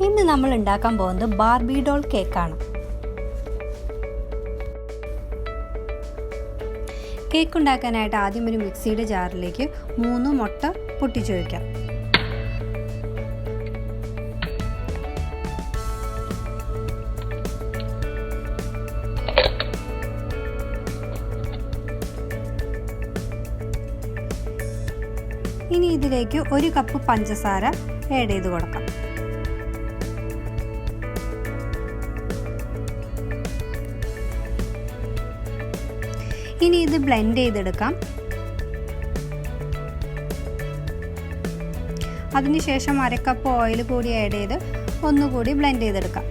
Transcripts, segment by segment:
ഇന്ന് നമ്മൾ ഉണ്ടാക്കാൻ പോകുന്നത് ബാർബി ഡോൾ കേക്കാണ്. കേക്ക് ഉണ്ടാക്കാനായിട്ട് ആദ്യം ഒരു മിക്സിയുടെ ജാറിലേക്ക് 3 മുട്ട പൊട്ടിച്ചു വയ്ക്കാം. ഇനി ഇതിലേക്ക് 1 കപ്പ് പഞ്ചസാര ആഡ് ചെയ്ത് കൊടുക്കാം. ഇനി ഇത് ബ്ലെൻഡ് ചെയ്തെടുക്കാം. അതിനുശേഷം 1/2 കപ്പ് ഓയിൽ കൂടി ആഡ് ചെയ്ത് ഒന്നുകൂടി ബ്ലെൻഡ് ചെയ്തെടുക്കാം.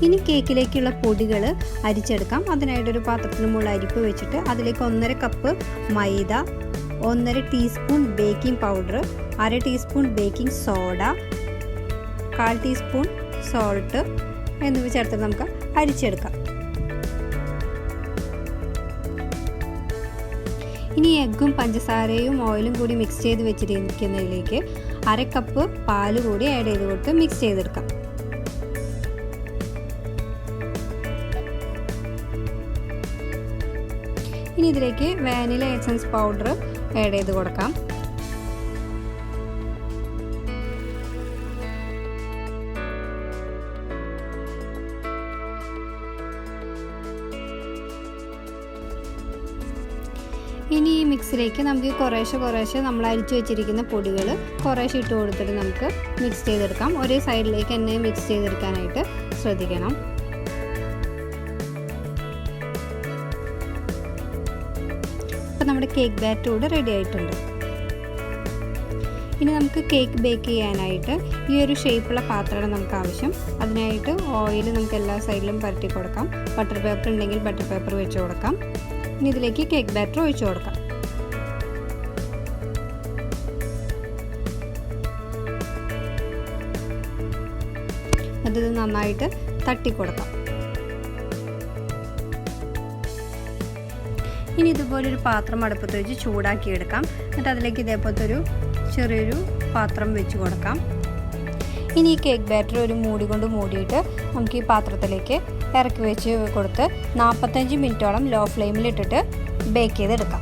ഇനി കേക്കിലേക്കുള്ള പൊടികൾ അരിച്ചെടുക്കാം. അതിനായിട്ടൊരു പാത്രത്തിന് മുകളിൽ അരിപ്പ് വെച്ചിട്ട് അതിലേക്ക് 1/2 കപ്പ് മൈദ, 1/2 teaspoon baking powder, 1/2 teaspoon baking soda, 1/4 teaspoon salt എന്നിവ ചേർത്ത് നമുക്ക് അരിച്ചെടുക്കാം. ഇനി എഗ്ഗും പഞ്ചസാരയും ഓയിലും കൂടി മിക്സ് ചെയ്ത് വെച്ചിരിക്കുന്നതിലേക്ക് 1/2 കപ്പ് പാല് കൂടി ആഡ് ചെയ്ത് കൊടുത്ത് മിക്സ് ചെയ്തെടുക്കാം. ഇനി ഇതിലേക്ക് വാനില എസൻസ് പൗഡർ ആഡ് ചെയ്ത് കൊടുക്കാം. ഇനി ഈ മിക്സിലേക്ക് നമുക്ക് കുറേശ്ശെ നമ്മൾ അരിച്ചു വെച്ചിരിക്കുന്ന പൊടികൾ കുറേശ്ശെ ഇട്ട് കൊടുത്തിട്ട് നമുക്ക് മിക്സ് ചെയ്തെടുക്കാം. ഒരേ സൈഡിലേക്ക് തന്നെ മിക്സ് ചെയ്തെടുക്കാനായിട്ട് ശ്രദ്ധിക്കണം. അപ്പോൾ നമ്മുടെ കേക്ക് ബാറ്റർ കൂടെ റെഡി ആയിട്ടുണ്ട്. ഇനി നമുക്ക് കേക്ക് ബേക്ക് ചെയ്യാനായിട്ട് ഈ ഒരു ഷേപ്പുള്ള പാത്രമാണ് നമുക്ക് ആവശ്യം. അതിനായിട്ട് ഓയിൽ നമുക്ക് എല്ലാ സൈഡിലും പരട്ടി കൊടുക്കാം. ബട്ടർ പേപ്പർ ഉണ്ടെങ്കിൽ ബട്ടർ പേപ്പർ വെച്ച് കൊടുക്കാം. ഇനി ഇതിലേക്ക് കേക്ക് ബാറ്റർ ഒഴിച്ചു കൊടുക്കാം. അത് നന്നായിട്ട് തട്ടിക്കൊടുക്കാം. ഇനി ഇതുപോലൊരു പാത്രം അടുപ്പത്ത് വെച്ച് ചൂടാക്കി എടുക്കാം. എന്നിട്ട് അതിലേക്ക് ഇതേപോലത്തെ ഒരു ചെറിയൊരു പാത്രം വെച്ച് കൊടുക്കാം. ഇനി ഈ കേക്ക് ബാറ്റർ ഒരു മൂടി കൊണ്ട് മൂടിയിട്ട് നമുക്ക് ഈ പാത്രത്തിലേക്ക് ഇറക്കി വെച്ച് കൊടുത്ത് 45 മിനിറ്റോളം ലോ ഫ്ലെയിമിലിട്ടിട്ട് ബേക്ക് ചെയ്തെടുക്കാം.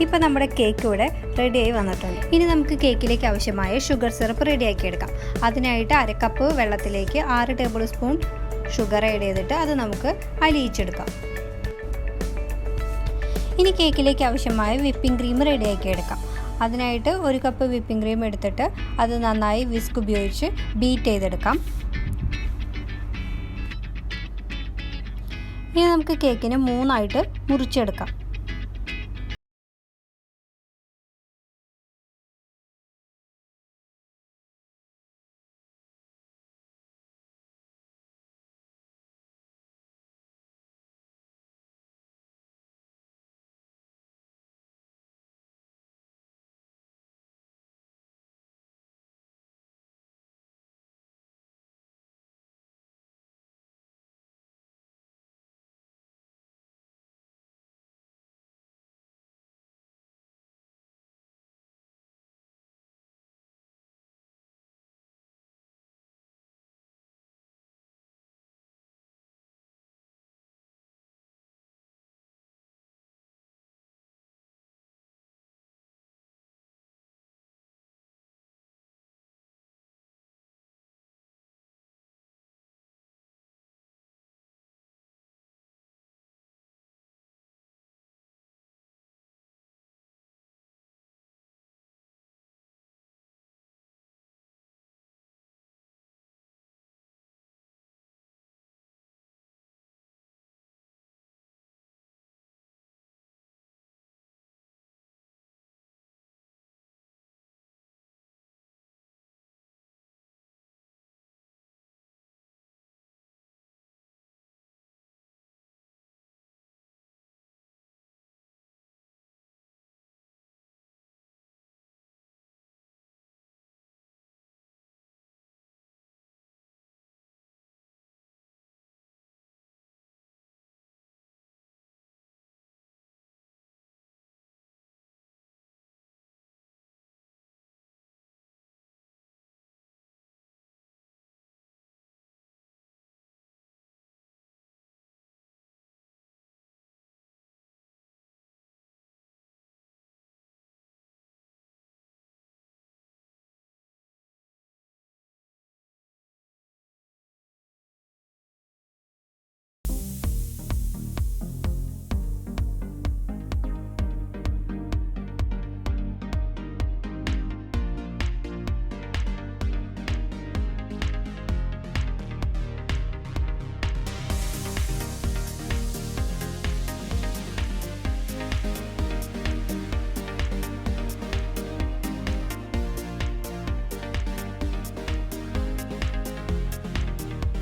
ഇപ്പോൾ നമ്മുടെ കേക്ക് ഇവിടെ റെഡിയായി വന്നിട്ടുണ്ട്. ഇനി നമുക്ക് കേക്കിലേക്ക് ആവശ്യമായ ഷുഗർ സിറപ്പ് റെഡിയാക്കി എടുക്കാം. അതിനായിട്ട് 1/2 കപ്പ് വെള്ളത്തിലേക്ക് 6 ടേബിൾ സ്പൂൺ ഷുഗർ ആഡ് ചെയ്തിട്ട് അത് നമുക്ക് അലിയിച്ചെടുക്കാം. ഇനി കേക്കിലേക്ക് ആവശ്യമായ വിപ്പിംഗ് ക്രീം റെഡിയാക്കി എടുക്കാം. അതിനായിട്ട് 1 കപ്പ് വിപ്പിംഗ് ക്രീം എടുത്തിട്ട് അത് നന്നായി വിസ്ക് ഉപയോഗിച്ച് ബീറ്റ് ചെയ്തെടുക്കാം. ഇനി നമുക്ക് കേക്കിനെ 3 ആയിട്ട് മുറിച്ചെടുക്കാം.